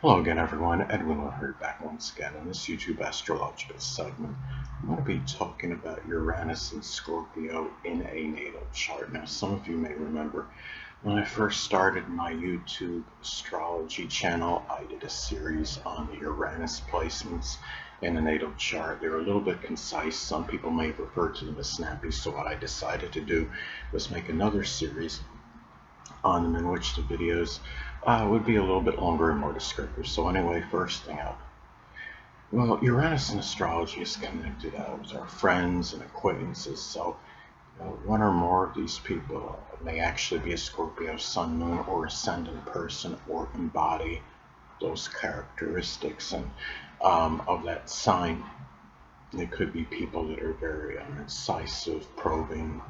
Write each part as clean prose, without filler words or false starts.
Hello again, everyone. Edwin Learnard back once again in this YouTube astrological segment. I'm going to be talking about Uranus and Scorpio in a natal chart. Now, some of you may remember when I first started my YouTube astrology channel, I did a series on the Uranus placements in a natal chart. They were a little bit concise. Some people may refer to them as snappy, so what I decided to do was make another series on them in which the videos would be a little bit longer and more descriptive. So anyway, first thing out. Well, Uranus in astrology is connected with our friends and acquaintances. So one or more of these people may actually be a Scorpio sun, moon, or ascendant person or embody those characteristics and of that sign. It could be people that are very incisive, probing,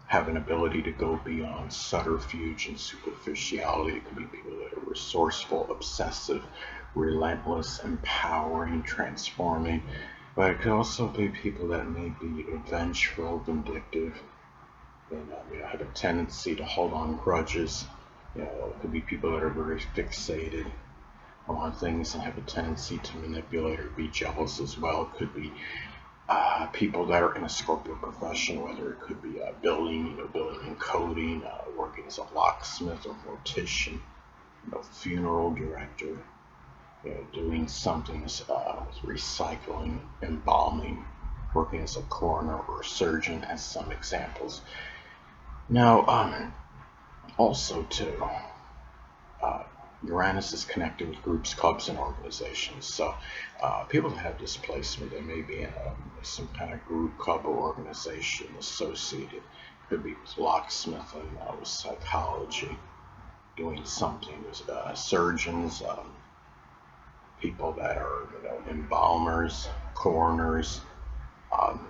have an ability to go beyond subterfuge and superficiality. It could be people that are resourceful, obsessive, relentless, empowering, transforming. But it could also be people that may be vengeful, vindictive, and have a tendency to hold on grudges. It could be people that are very fixated on things and have a tendency to manipulate or be jealous as well. It could be people that are in a Scorpio profession, whether it could be building and coding, working as a locksmith or mortician, funeral director, doing something with recycling, embalming, working as a coroner or a surgeon, as some examples. Now, also too, uh, Uranus is connected with groups, clubs, and organizations. So people that have displacement, they may be in some kind of group, club, or organization associated. Could be with locksmithing, with psychology, doing something with surgeons, people that are embalmers, coroners, um,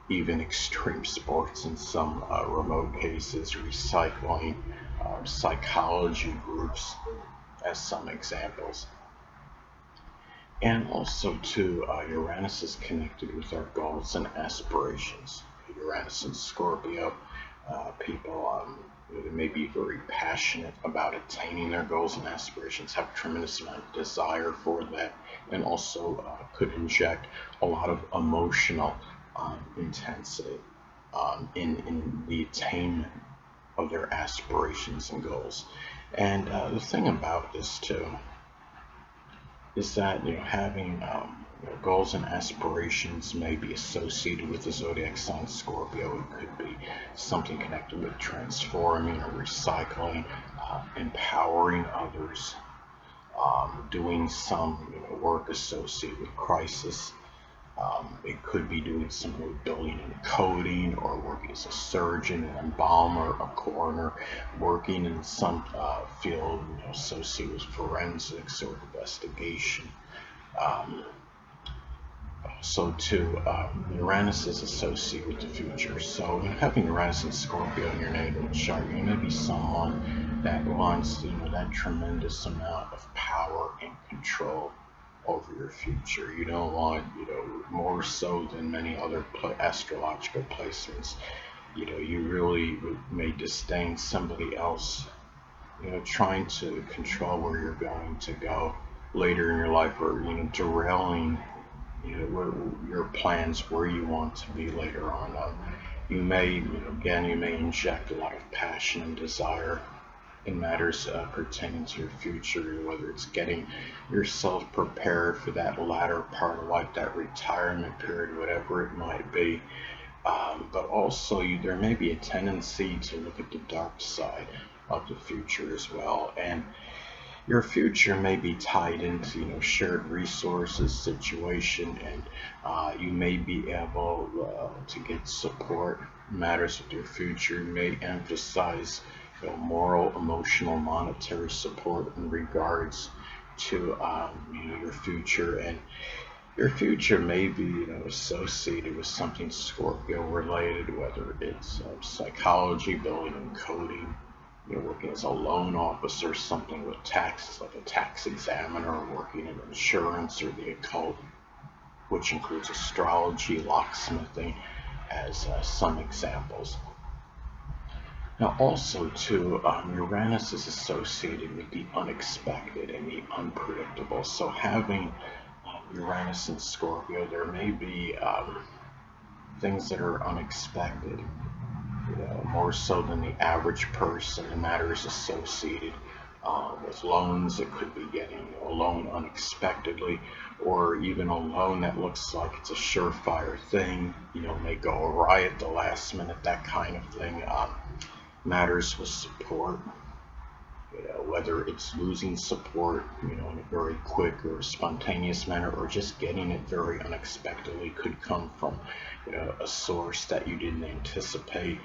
even extreme sports in some remote cases, recycling, psychology groups as some examples. And also too, Uranus is connected with our goals and aspirations. Uranus and Scorpio, people may be very passionate about attaining their goals and aspirations, have a tremendous amount of desire for that, and also could inject a lot of emotional intensity in the attainment of their aspirations and goals. And the thing about this too is that having goals and aspirations may be associated with the zodiac sign Scorpio. It could be something connected with transforming or recycling, empowering others, doing some work associated with crisis. It could be doing some with building and coding, or working as a surgeon, an embalmer, a coroner, working in some field associated with forensics or investigation. Um, so too, Uranus is associated with the future. So having Uranus and Scorpio in your natal chart, you may be someone that wants that tremendous amount of power and control over your future. You don't want, more so than many other astrological placements. You really may disdain somebody else, trying to control where you're going to go later in your life, or derailing, where your plans, where you want to be later on. You may, you may inject a lot of passion and desire in matters pertaining to your future, whether it's getting yourself prepared for that latter part of life, that retirement period, whatever it might be. But also, there may be a tendency to look at the dark side of the future as well. And your future may be tied into shared resources situation, and you may be able to get support matters with your future. You may emphasize moral, emotional, monetary support in regards to your future. And your future may be associated with something Scorpio related, whether it's psychology, building and coding, working as a loan officer, something with taxes, like a tax examiner, working in insurance or the occult, which includes astrology, locksmithing, as some examples. Now, also too, Uranus is associated with the unexpected and the unpredictable. So having Uranus in Scorpio, there may be things that are unexpected, more so than the average person, and matters associated with loans. It could be getting a loan unexpectedly, or even a loan that looks like it's a surefire thing, may go awry at the last minute, that kind of thing. Matters with support, whether it's losing support, in a very quick or spontaneous manner, or just getting it very unexpectedly, could come from, a source that you didn't anticipate.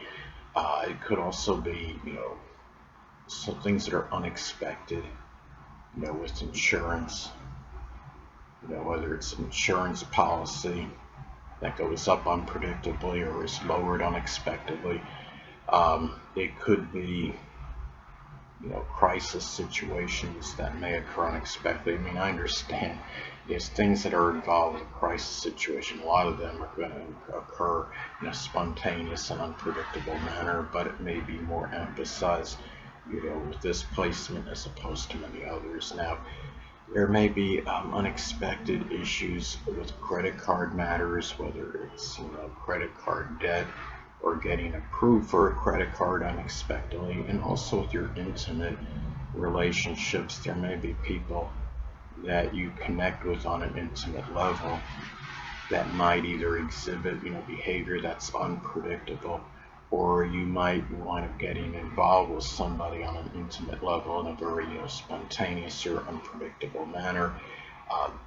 It could also be, some things that are unexpected, with insurance, whether it's an insurance policy that goes up unpredictably or is lowered unexpectedly. It could be, crisis situations that may occur unexpectedly. I mean, I understand there's things that are involved in a crisis situation. A lot of them are going to occur in a spontaneous and unpredictable manner, but it may be more emphasized, with this placement as opposed to many others. Now, there may be unexpected issues with credit card matters, whether it's, credit card debt, or getting approved for a credit card unexpectedly. And also with your intimate relationships, there may be people that you connect with on an intimate level that might either exhibit, behavior that's unpredictable, or you might wind up getting involved with somebody on an intimate level in a very, spontaneous or unpredictable manner. Um,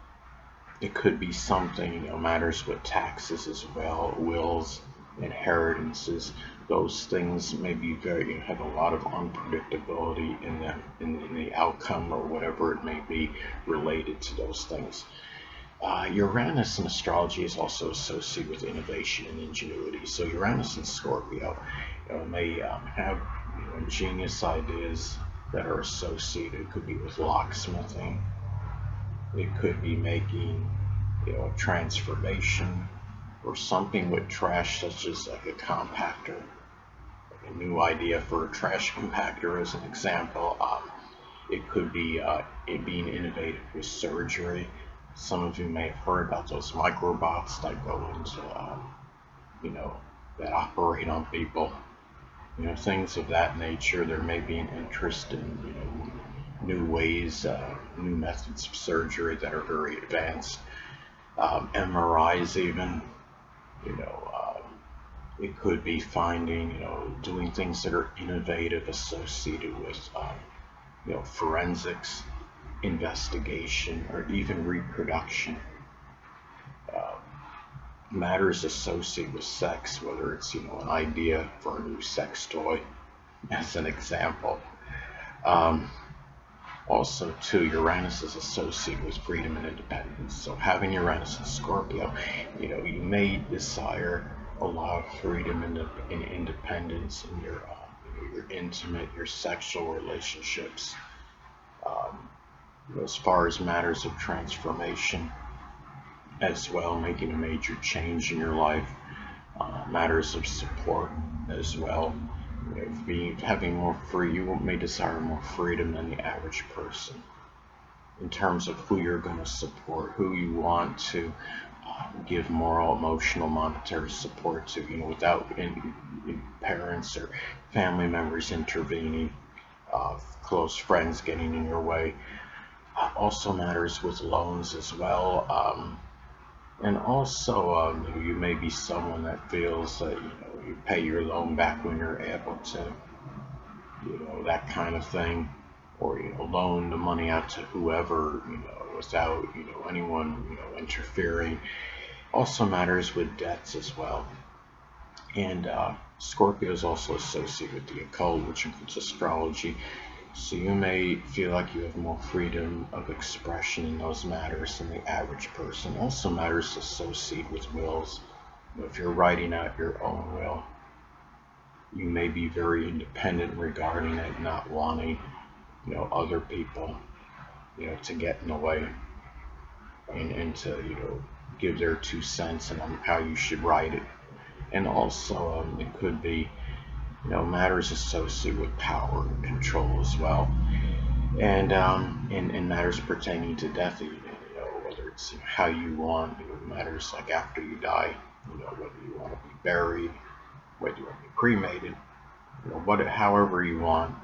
it could be something, matters with taxes as well, wills, inheritances. Those things may be very, have a lot of unpredictability in them, in the outcome or whatever it may be related to those things. Uranus in astrology is also associated with innovation and ingenuity. So Uranus in Scorpio, may have, ingenious ideas that are associated. It could be with locksmithing. It could be making, a transformation or something with trash, such as like a compactor, like a new idea for a trash compactor, as an example. It could be it being innovative with surgery. Some of you may have heard about those microbots that go into, you know, that operate on people. Things of that nature. There may be an interest in, new ways, new methods of surgery that are very advanced. MRIs even, you know, it could be finding, doing things that are innovative associated with, forensics, investigation, or even reproduction. Uh, Matters associated with sex, whether it's, an idea for a new sex toy, as an example. Um, Also, too, Uranus is associated with freedom and independence. So having Uranus in Scorpio, you may desire a lot of freedom and independence in your intimate, your sexual relationships. Um, as far as matters of transformation as well, making a major change in your life, matters of support as well. Having more free, you may desire more freedom than the average person in terms of who you're going to support, who you want to give moral, emotional, monetary support to, without parents or family members intervening, close friends getting in your way. Also matters with loans as well. And also, you may be someone that feels that, you pay your loan back when you're able to, that kind of thing, or, loan the money out to whoever, without, anyone, interfering. Also matters with debts as well. And Scorpio is also associated with the occult, which includes astrology. So you may feel like you have more freedom of expression in those matters than the average person. Also matters associated with wills. If you're writing out your own will, you may be very independent regarding it, not wanting, other people, to get in the way, and to, give their 2 cents on how you should write it. And also, it could be, matters associated with power and control as well, and in matters pertaining to death, even, whether it's how you want, matters like after you die, whether you want to be buried, whether you want to be cremated, however you want,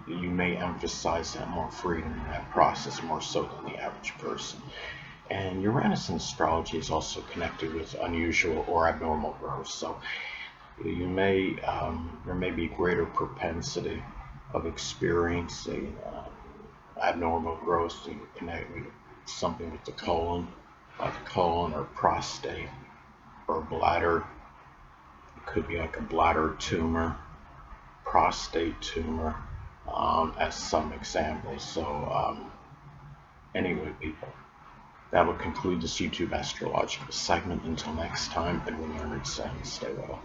you may emphasize that more freedom in that process more so than the average person. And Uranus in astrology is also connected with unusual or abnormal growth. So there may be greater propensity of experiencing abnormal growth and connect with something with the colon, like the colon or prostate or bladder. It could be like a bladder tumor, prostate tumor, as some examples. So anyway, people, that will conclude this YouTube astrological segment. Until next time, Edwin Learnard saying stay well.